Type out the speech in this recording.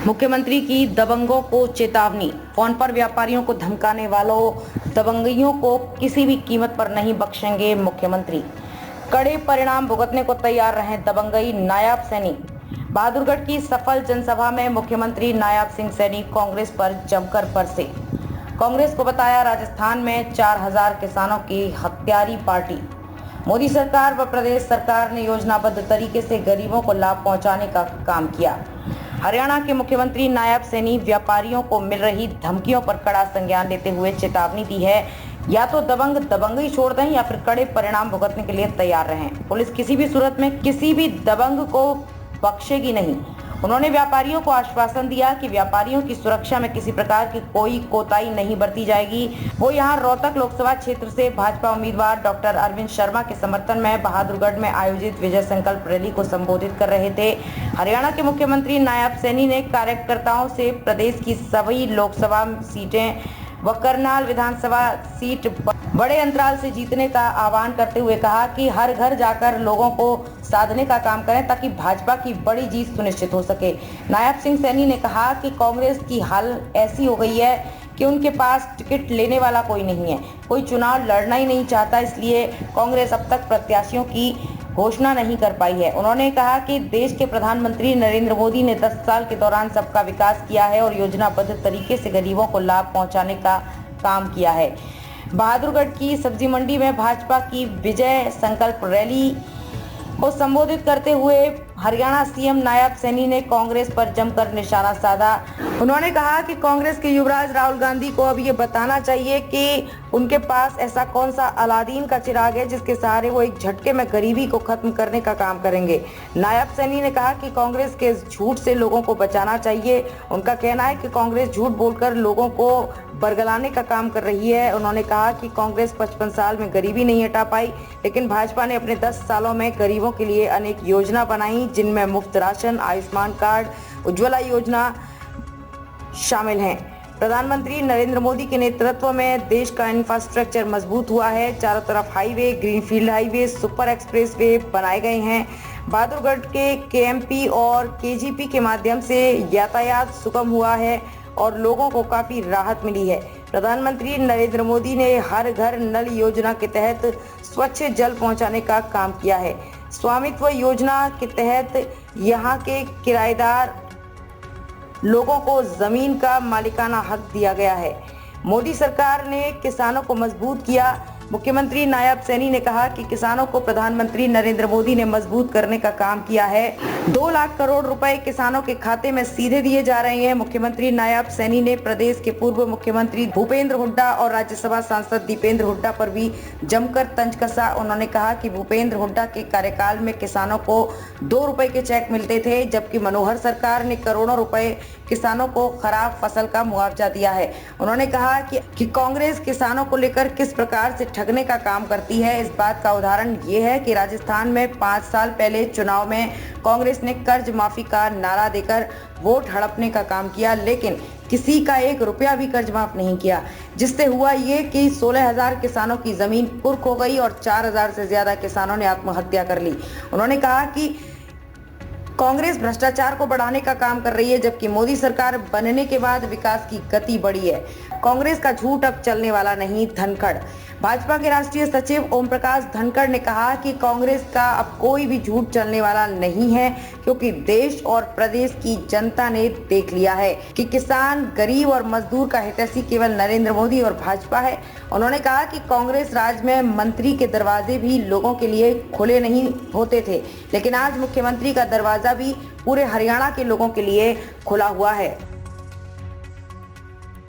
मुख्यमंत्री की दबंगों को चेतावनी। फोन पर व्यापारियों को धमकाने वालों दबंगियों को किसी भी कीमत पर नहीं बख्शेंगे मुख्यमंत्री। कड़े परिणाम भुगतने को तैयार रहे दबंगई नायाब सैनी। बहादुरगढ़ की सफल जनसभा में मुख्यमंत्री नायाब सिंह सैनी कांग्रेस पर जमकर बरसे। कांग्रेस को बताया राजस्थान में 4000 किसानों की हत्यारी पार्टी। मोदी सरकार व प्रदेश सरकार ने योजनाबद्ध तरीके से गरीबों को लाभ पहुंचाने का काम किया। हरियाणा के मुख्यमंत्री नायाब सैनी व्यापारियों को मिल रही धमकियों पर कड़ा संज्ञान लेते हुए चेतावनी दी है, या तो दबंग दबंगई छोड़ दें या फिर कड़े परिणाम भुगतने के लिए तैयार रहें। पुलिस किसी भी सूरत में किसी भी दबंग को बख्शेगी नहीं। उन्होंने व्यापारियों को आश्वासन दिया कि व्यापारियों की सुरक्षा में किसी प्रकार की कोई कोताही नहीं बरती जाएगी। वो यहां रोहतक लोकसभा क्षेत्र से भाजपा उम्मीदवार डॉक्टर अरविंद शर्मा के समर्थन में बहादुरगढ़ में आयोजित विजय संकल्प रैली को संबोधित कर रहे थे। हरियाणा के मुख्यमंत्री नायाब सैनी ने कार्यकर्ताओं से प्रदेश की सभी लोकसभा सीटें व करनाल विधानसभा सीट बड़े अंतराल से जीतने का आह्वान करते हुए कहा कि हर घर जाकर लोगों को साधने का काम करें ताकि भाजपा की बड़ी जीत सुनिश्चित हो सके। नायाब सिंह सैनी ने कहा कि कांग्रेस की हाल ऐसी हो गई है कि उनके पास टिकट लेने वाला कोई नहीं है, कोई चुनाव लड़ना ही नहीं चाहता, इसलिए कांग्रेस अब तक प्रत्याशियों की घोषणा नहीं कर पाई है। उन्होंने कहा कि देश के प्रधानमंत्री नरेंद्र मोदी ने 10 साल के दौरान सबका विकास किया है और योजनाबद्ध तरीके से गरीबों को लाभ पहुंचाने का काम किया है। बहादुरगढ़ की सब्जी मंडी में भाजपा की विजय संकल्प रैली को संबोधित करते हुए हरियाणा सीएम नायाब सैनी ने कांग्रेस पर जमकर निशाना साधा। उन्होंने कहा कि कांग्रेस के युवराज राहुल गांधी को अब ये बताना चाहिए कि उनके पास ऐसा कौन सा अलादीन का चिराग है जिसके सहारे वो एक झटके में गरीबी को खत्म करने का काम करेंगे। नायाब सैनी ने कहा कि कांग्रेस के झूठ से लोगों को बचाना चाहिए। उनका कहना है कि कांग्रेस झूठ बोलकर लोगों को बरगलाने का काम कर रही है। उन्होंने कहा कि कांग्रेस 55 साल में गरीबी नहीं हटा पाई, लेकिन भाजपा ने अपने 10 सालों में गरीबों के लिए अनेक योजना बनाई, जिनमें मुफ्त राशन, आयुष्मान कार्ड, उज्ज्वला योजना शामिल हैं। प्रधानमंत्री नरेंद्र मोदी के नेतृत्व में देश का इंफ्रास्ट्रक्चर मजबूत हुआ है। चारों तरफ highway, greenfield highway, super expressway बनाए गए हैं। बहादुरगढ़ के केएमपी और केजीपी के माध्यम से यातायात सुगम हुआ है और लोगों को काफी राहत मिली है। प्रधानमंत्री नरेंद्र मोदी ने हर घर नल योजना के तहत स्वच्छ जल पहुंचाने का काम किया है। स्वामित्व योजना के तहत यहां के किराएदार लोगों को जमीन का मालिकाना हक दिया गया है। मोदी सरकार ने किसानों को मजबूत किया। मुख्यमंत्री नायाब सैनी ने कहा कि किसानों को प्रधानमंत्री नरेंद्र मोदी ने मजबूत करने का काम किया है। 2 लाख करोड़ रुपए किसानों के खाते में सीधे दिए जा रहे हैं। मुख्यमंत्री नायाब सैनी ने प्रदेश के पूर्व मुख्यमंत्री भूपेंद्र हुड्डा और राज्यसभा सांसद दीपेंद्र हुड्डा पर भी जमकर तंज कसा। उन्होंने कहा कि भूपेंद्र हुड्डा के कार्यकाल में किसानों को 2 रुपए के चेक मिलते थे, जबकि मनोहर सरकार ने करोड़ों रुपए किसानों को खराब फसल का मुआवजा दिया है। उन्होंने कहा कि कांग्रेस किसानों को लेकर किस प्रकार से ठगने का काम करती है। इस बात का उदाहरण ये है कि राजस्थान में 5 साल पहले चुनाव में कांग्रेस ने कर्ज माफी का नारा देकर वोट हड़पने का काम किया, लेकिन किसी का 1 रुपया भी कर्ज माफ नहीं किया, जिससे हुआ ये कि 16,000 किसानों की जमीन कुर्क हो गई और 4,000 से ज्यादा किसानों ने आत्महत्या कर ली। उन्होंने कहा कि कांग्रेस भ्रष्टाचार को बढ़ाने का काम कर रही है, जबकि मोदी सरकार बनने के बाद विकास की गति बढ़ी है। कांग्रेस का झूठ अब चलने वाला नहीं। धनखड़। भाजपा के राष्ट्रीय सचिव ओम प्रकाश धनखड़ ने कहा कि कांग्रेस का अब कोई भी झूठ चलने वाला नहीं है, क्योंकि देश और प्रदेश की जनता ने देख लिया है कि किसान, गरीब और मजदूर का हितैषी केवल नरेंद्र मोदी और भाजपा है। उन्होंने कहा कि कांग्रेस राज में मंत्री के दरवाजे भी लोगों के लिए खुले नहीं होते थे, लेकिन आज मुख्यमंत्री का दरवाजा भी पूरे हरियाणा के लोगों के लिए खुला हुआ है।